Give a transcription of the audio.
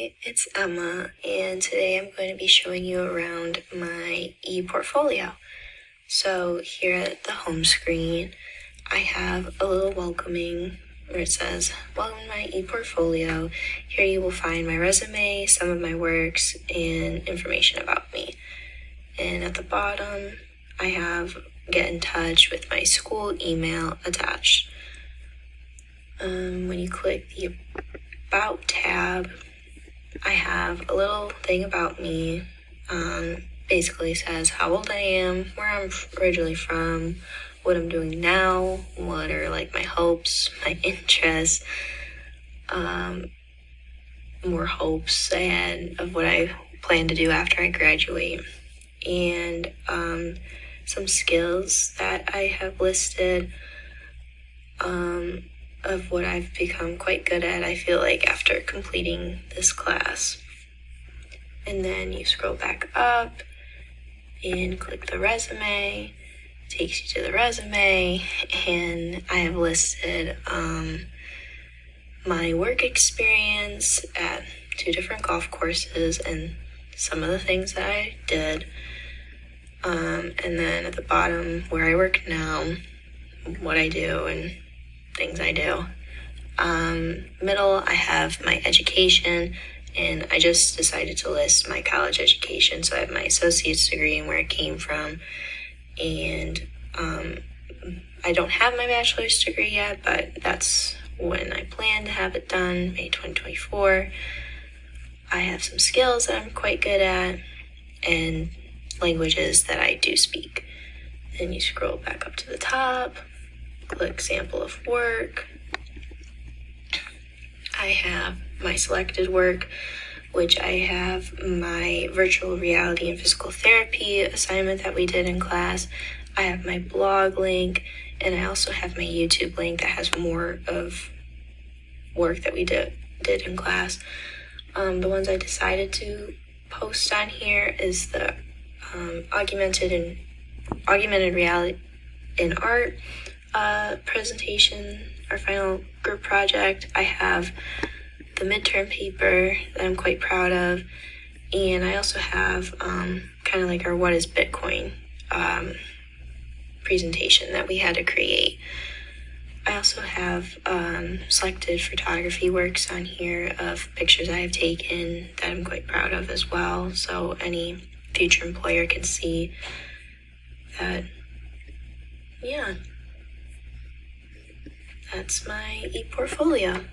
Hi, it's Emma, and today I'm going to be showing you around my ePortfolio. So here at the home screen, I have a little welcoming where it says, "Welcome to my ePortfolio. Here you will find my resume, some of my works, and information about me." And at the bottom, I have get in touch with my school email attached. When you click the About tab, I have a little thing about me. Basically says how old I am, where I'm originally from, what I'm doing now, what are like my hopes, my interests, more hopes I had of what I plan to do after I graduate, and some skills that I have listed, of what I've become quite good at, I feel like, after completing this class. And then you scroll back up and click the resume. It takes you to the resume, and I have listed my work experience at 2 different golf courses and some of the things that I did. And then at the bottom, where I work now, what I do and things I do. Middle, I have my education, and I just decided to list my college education. So I have my associate's degree and where it came from, and I don't have my bachelor's degree yet, but that's when I plan to have it done, May 2024. I have some skills that I'm quite good at, and languages that I do speak. Then you scroll back up to the top, click sample of work. I have my selected work, which I have my virtual reality and physical therapy assignment that we did in class. I have my blog link, and I also have my YouTube link that has more of work that we did in class. The ones I decided to post on here is the augmented reality in art presentation, our final group project. I have the midterm paper that I'm quite proud of, and I also have kind of like our What is Bitcoin presentation that we had to create. I also have selected photography works on here of pictures I have taken that I'm quite proud of as well, so any future employer can see that. Yeah, that's my ePortfolio.